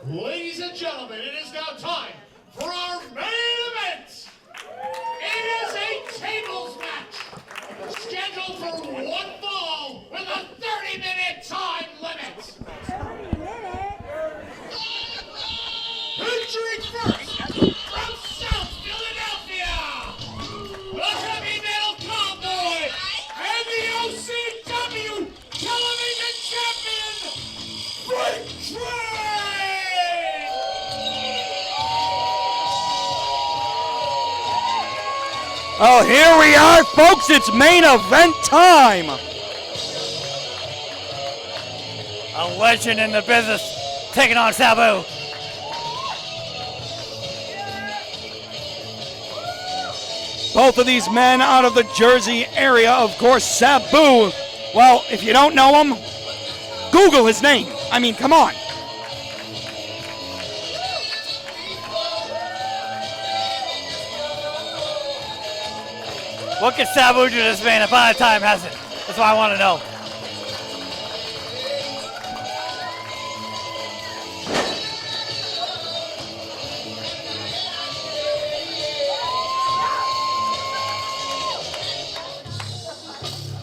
Ladies and gentlemen, it is now time for our main event. It is a tables match, scheduled for one fall with a 30-minute time limit. 30 minutes? Featuring first, from South Philadelphia, the Heavy Metal Cowboy and the OCW television champion, Reeks. Oh, here we are, folks. It's main event time. A legend in the business taking on Sabu. Both of these men out of the Jersey area, of course, Sabu. Well, if you don't know him, Google his name. I mean, come on. What can Sabu do to this man if other time hasn't? That's what I want to know.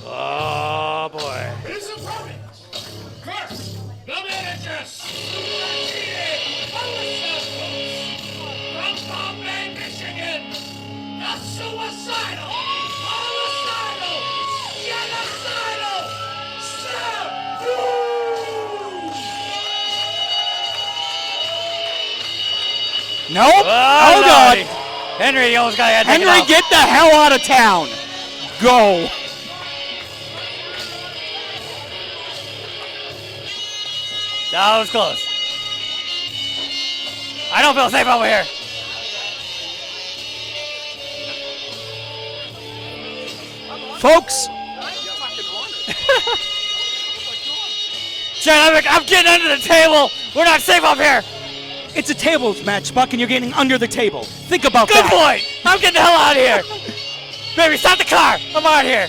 Oh boy. His opponent, first, the manager, Super Genie, from Bombay, Michigan, the suicidal, homicidal, genocidal, Sabu! Nope. Hold on. Henry, you almost got to Henry, get the hell out of town. Go. That was close. I don't feel safe over here. Folks, Jen, I'm getting under the table. We're not safe up here. it's a tables match, Buck, and you're getting under the table. Think about Good that. point. I'm getting the hell out of here. Baby, stop the car. I'm out of here.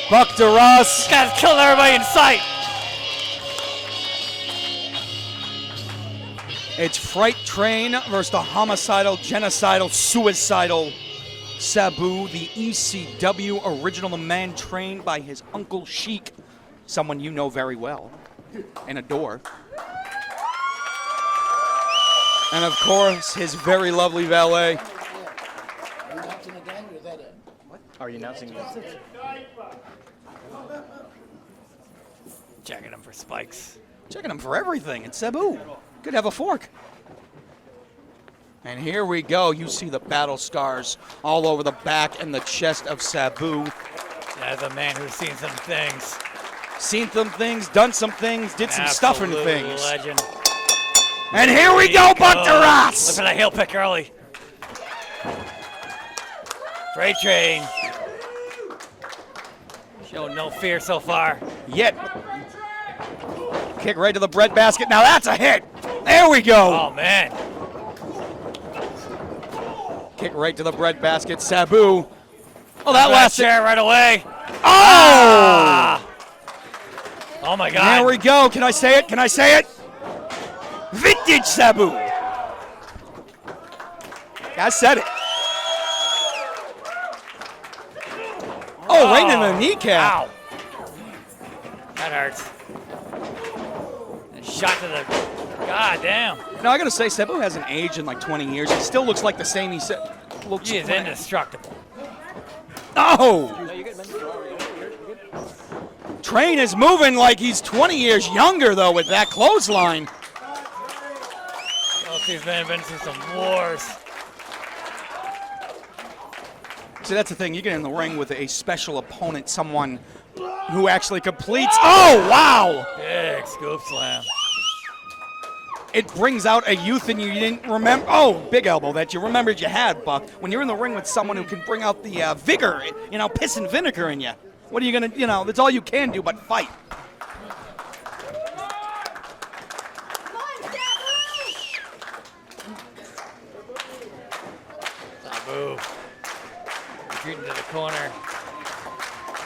Buck DeRoss. This guy's killing everybody in sight. It's Freight Train versus the homicidal, genocidal, suicidal Sabu, the ECW original man trained by his Uncle Sheik, someone you know very well and adore. And of course, his very lovely valet. Are you announcing this? Checking him for spikes. Checking him for everything. It's Sabu. Could have a fork. And here we go. You see the battle scars all over the back and the chest of Sabu. As a man who's seen some things. Seen some things, done some things, did some stuff in things. Legend. And here we go, Buck DeRoss. Look for that heel pick early. Freight Train. Showing no fear so far. Yet. Kick right to the breadbasket. Now that's a hit. There we go. Oh, man. Kick right to the breadbasket. Sabu. Oh, that last chair right away. Oh! Ah! Oh, my God. There we go. Can I say it? Can I say it? Vintage Sabu. I said it. Oh, right in the kneecap. Ow. That hurts. And shot to the... God damn. Now, I got to say, Sabu hasn't aged in like 20 years. He still looks like the same he looks. He is indestructible. Oh! Train is moving like he's 20 years younger, though, with that clothesline. Oh, these men have been through some wars. See, that's the thing. You get in the ring with a special opponent, someone who actually completes. Oh, wow! Big scoop slam. It brings out a youth in you didn't remember. Oh, big elbow that you remembered you had, Buck. When you're in the ring with someone who can bring out the vigor, piss and vinegar in you. What are you going to, that's all you can do but fight. Sabu. Retreating to the corner.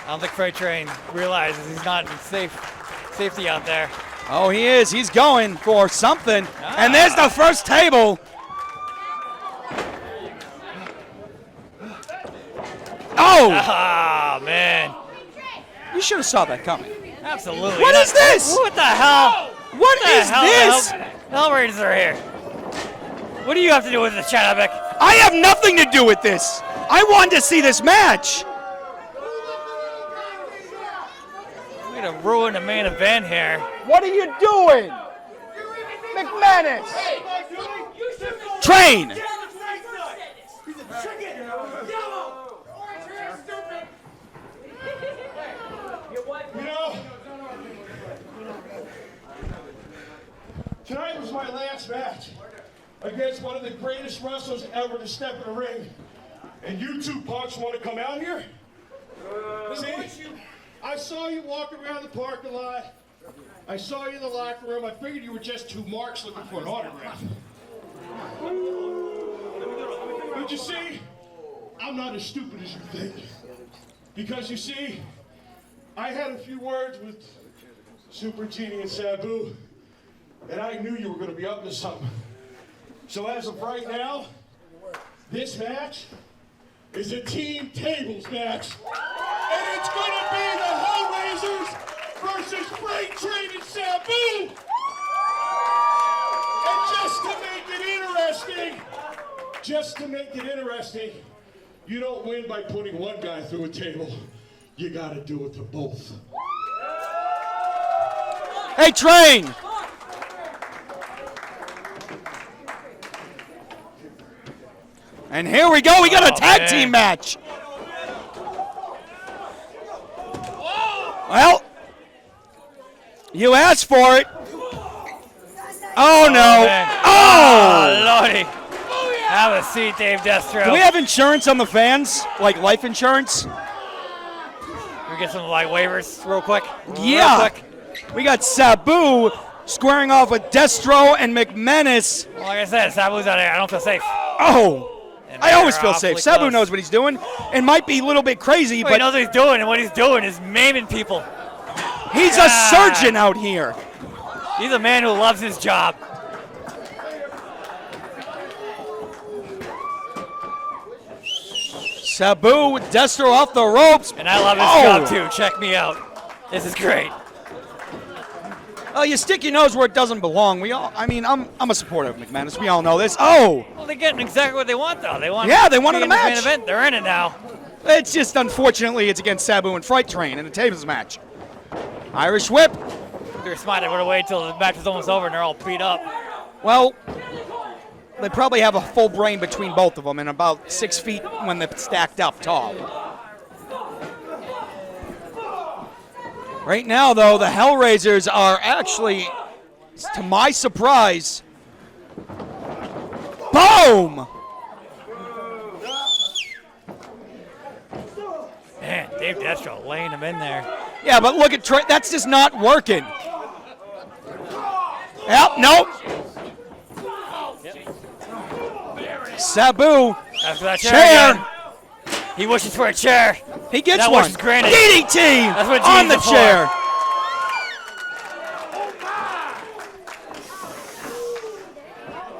I don't think Freight Train realizes he's not in safety out there. Oh, he is. He's going for something. And there's the first table. Oh! Ah, man. You should have saw that coming. Absolutely. What is this? What the hell? What is this? Hellraisers are here. What do you have to do with this, Chanabek? I have nothing to do with this. I wanted to see this match. Way to ruin the main event here. What are you doing? McManus. Train. Tonight was my last match against one of the greatest wrestlers ever to step in the ring. And you two punks want to come out here? See, I saw you walk around the parking lot. I saw you in the locker room. I figured you were just two marks looking for an autograph. But you see, I'm not as stupid as you think. Because you see, I had a few words with Super Genie and Sabu, and I knew you were going to be up to something. So as of right now, this match is a team tables match. And it's going to be the Hellraisers versus Freight Train and Sabu. And just to make it interesting, you don't win by putting one guy through a table. You got to do it to both. Hey, Train. And here we go. We got a tag team match. Well, you asked for it. Oh, no. Oh, Lordy. Have a seat, Dave Destro. Do we have insurance on the fans? Like life insurance? We get some like waivers real quick. Yeah. Real quick. We got Sabu squaring off with Destro and McManus. Well, like I said, Sabu's out there. I don't feel safe. Oh. And I always they're feel awfully safe. Sabu close. knows what he's doing. It might be a little bit crazy, Well, he but knows what he's doing, and what he's doing is maiming people. he's a surgeon out here. He's a man who loves his job. Sabu with Destro off the ropes. And I love his job, too. Check me out. This is great. Oh, you stick your nose where it doesn't belong. I'm a supporter of McManus. We all know this. Oh, Well, they're getting exactly what they want, though. They wanted a the match. main event. They're in it now. it's just unfortunately it's against Sabu and Freight Train in a tables match. Irish whip. They're smart. They would have waited till the match is almost over and they're all beat up. Well, they probably have a full brain between both of them and about 6 feet when they're stacked up tall. Right now, though, the Hellraisers are actually, to my surprise, boom! Man, Dave Destro laying him in there. Yeah, but look at Trey. That's just not working. Yep, nope. Sabu, After that chair. again. He wishes for a chair. He gets That one. wish is granted. DDT That's what on the G's are for. chair.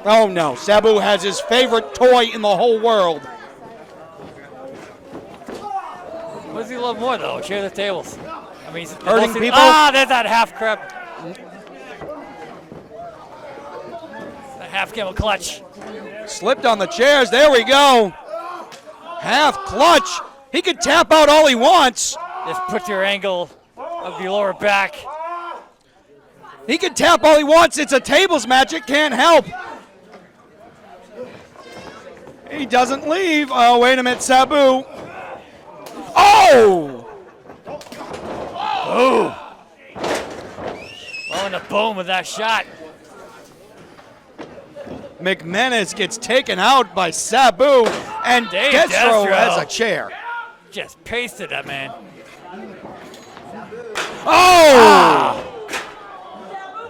Oh no, Sabu has his favorite toy in the whole world. What does he love more, though? Chair the tables. I mean, he's Hurting mostly- people? Ah, there's that half crab. The half camel clutch. Slipped on the chairs. There we go. Half clutch. He can tap out all he wants. Just put your angle of your lower back. He can tap all he wants. It's a tables match. It can't help. He doesn't leave. Oh, wait a minute, Sabu. Oh! Ooh. Well, in the boom with that shot. McManus gets taken out by Sabu, and Dave Destro Destro. has a chair. Just pasted that man. Oh!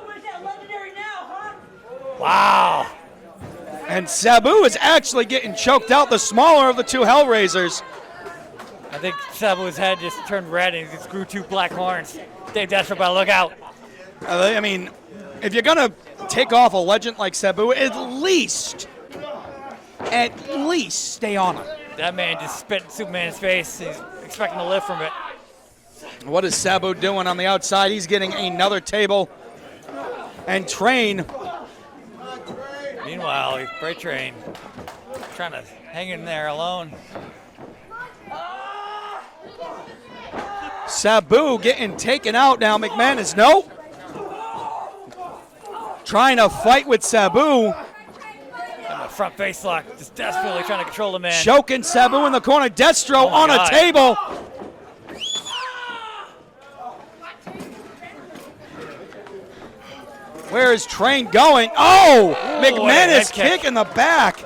Where's that legendary now, huh? Wow. And Sabu is actually getting choked out, the smaller of the two Hellraisers. I think Sabu's head just turned red and he just grew two black horns. Dave Destro, better look out. I mean, if you're going to take off a legend like Sabu, at least stay on him. That man just spit in Superman's face. He's expecting to live from it. What is Sabu doing on the outside? He's getting another table. And Train. Meanwhile, Freight Train trying to hang in there alone. Sabu getting taken out now. McManus, no. Trying to fight with Sabu. And the front face lock, just desperately trying to control the man. Choking Sabu in the corner. Destro on God. a table. Where is Train going? Oh! McManus kick in the back.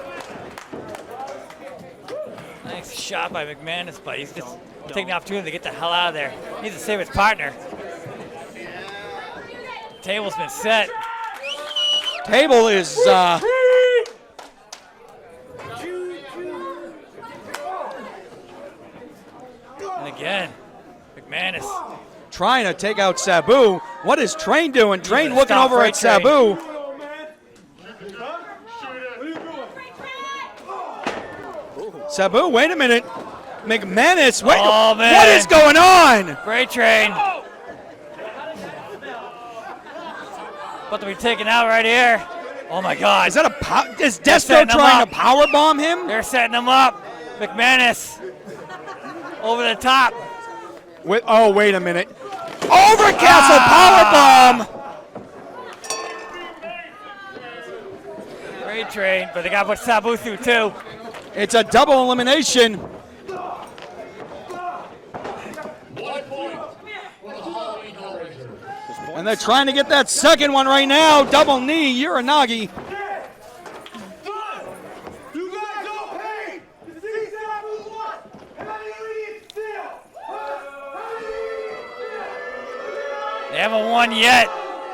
Nice shot by McManus, but he's just taking the opportunity to get the hell out of there. He needs to save his partner. Table's been set. Table is And again, McManus. trying to take out Sabu. What is Train doing? Train looking Stop over Freight at Sabu. Sabu, wait a minute. McManus, wait. Oh, man. What is going on? Freight Train. About to be taken out right here. Oh my God. Is that is Destro setting him trying up. to power bomb him? They're setting him up. McManus over the top. Wait a minute. Overcastle power bomb. Freight Train, but they got to put Sabu through too. It's a double elimination. 1 point for the Halloween Hellraiser. And they're trying to get that second one right now. Double knee, Uranagi. You guys all paid to see Sabu one, and then you leave still. They haven't won yet.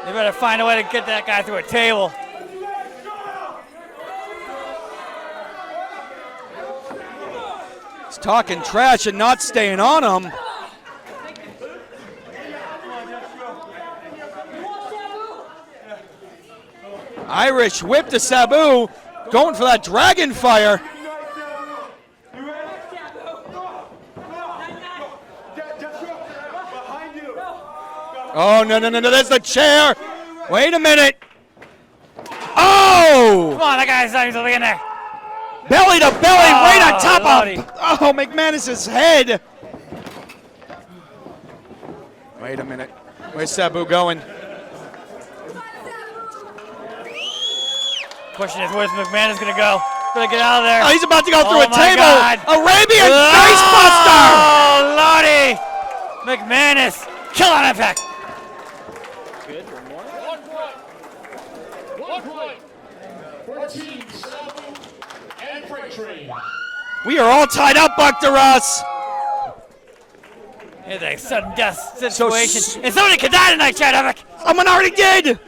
They better find a way to get that guy through a table. He's talking trash and not staying on him. Irish whip to Sabu, going for that dragon fire. Oh, no, there's the chair. Wait a minute. Oh! Come on, that guy's not even in there. Belly to belly, right on top Lordy. of McManus's head. Wait a minute. Where's Sabu going? Question is, where's McManus gonna go? Gonna get out of there. Oh, he's about to go through Oh a my table. God. Arabian Oh, Lordy! McManus, kill on impact. 1 point for Team Sabu and Freight Train. We are all tied up, Buck DeRoss. It's a sudden death situation. And somebody could die tonight, Chad Havok. Someone already did.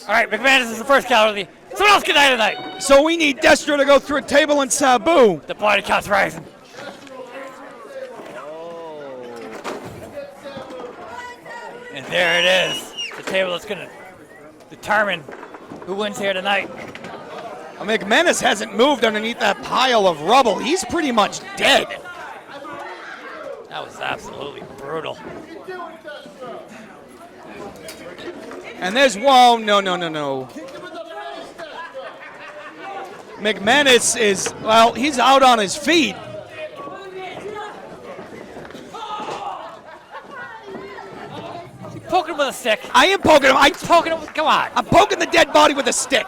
All right, McManus is the first casualty. Someone else could die tonight. So we need Destro to go through a table and Sabu. The body count's rising. And there it is. The table that's going to determine who wins here tonight. McManus hasn't moved underneath that pile of rubble. He's pretty much dead. That was absolutely brutal. And there's, whoa, no. McManus is, well, he's out on his feet. Poking him with a stick. I am poking him. Poking him. Come on. I'm poking the dead body with a stick.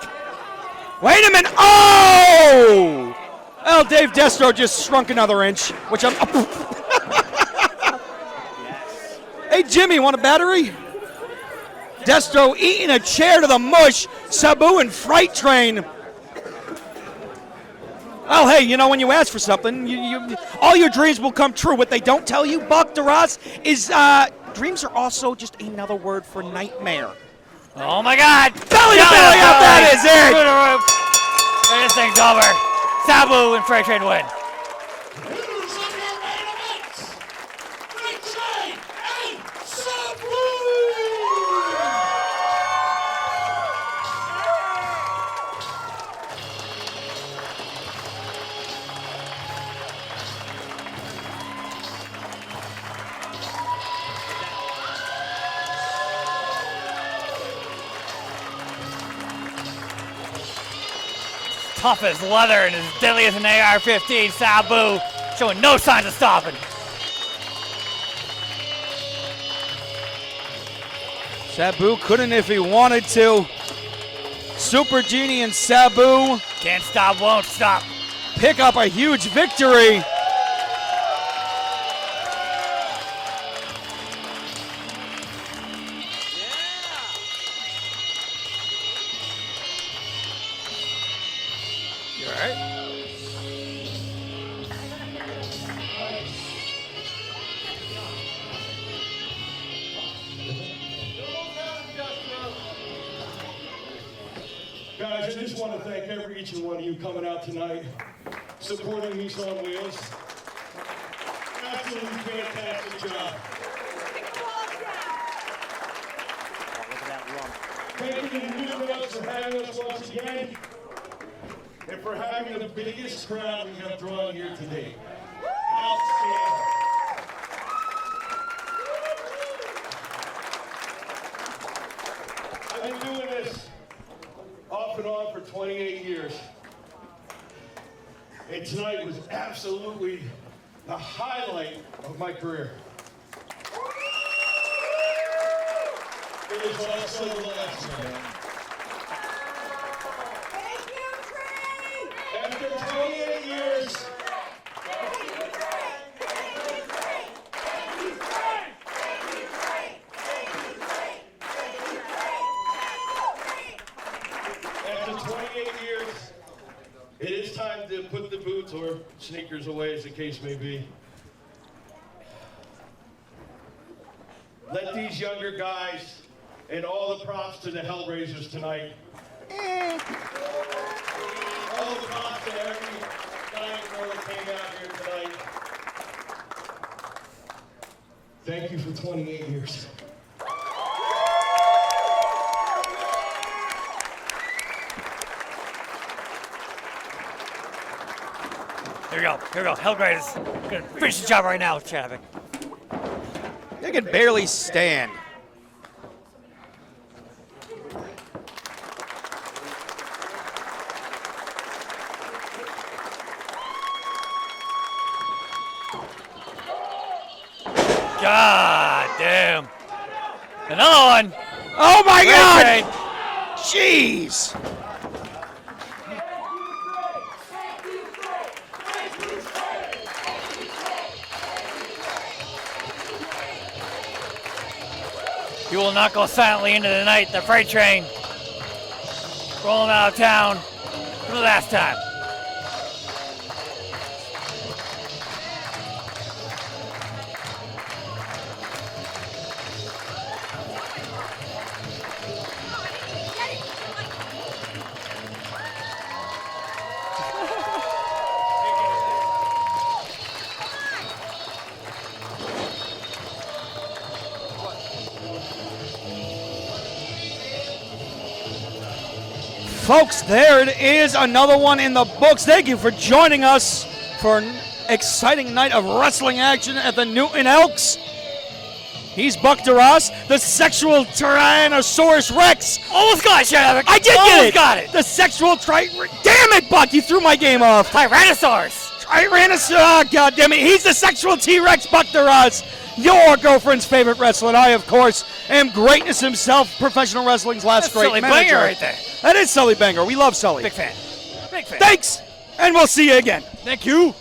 Wait a minute. Oh! Well, Dave Destro just shrunk another inch, which I'm. Hey, Jimmy, want a battery? Destro eating a chair to the mush. Sabu and Freight Train. Well, hey, you know, when you ask for something, all your dreams will come true. What they don't tell you, Buck DeRoss, is dreams are also just another word for nightmare. Oh, my God. Belly to belly up, that is it. Through the roof. And this thing's over. Sabu and Freight Train win. Winners of your main event, Freight Train and Sabu! tough as leather and as deadly as an AR-15. Sabu showing no signs of stopping. Sabu couldn't if he wanted to. Super Genie and Sabu Can't stop, won't stop. pick up a huge victory. You all right? Guys, I just want to thank each and one of you coming out tonight, supporting Meats on Wheels. Absolutely fantastic job. Thank you to the New for having us once again, and for having the biggest crowd we have drawn here today. Outstanding. I've been doing this off and on for 28 years. And tonight was absolutely the highlight of my career. It is also the last one. After 28 years, it is time to put the boots or sneakers away, as the case may be. Let these younger guys, and all the props to the Hellraisers tonight. All the props to every guy and girl that came out here tonight. Thank you for 28 years. Here we go. Here we go. Hellraisers gonna finish the job right now with traffic. They can barely stand. God damn. Another one. Oh my Great God! trade. Jeez! You will not go silently into the night. The freight train rolling out of town for the last time. Folks, there it is, another one in the books. Thank you for joining us for an exciting night of wrestling action at the Newton Elks. He's Buck DeRoss, the sexual Tyrannosaurus Rex. Almost got it, Shadowwick. I did Almost get it. got it. The sexual Damn it, Buck, you threw my game off. Tyrannosaurus. Tyrannosaurus, God damn it. He's the sexual T-Rex, Buck DeRoss. Your girlfriend's favorite wrestler, and I, of course, am greatness himself, professional wrestling's last That's great Sully manager. Banger right there. That is Sully Banger. We love Sully. Big fan. Big fan. Thanks, and we'll see you again. Thank you.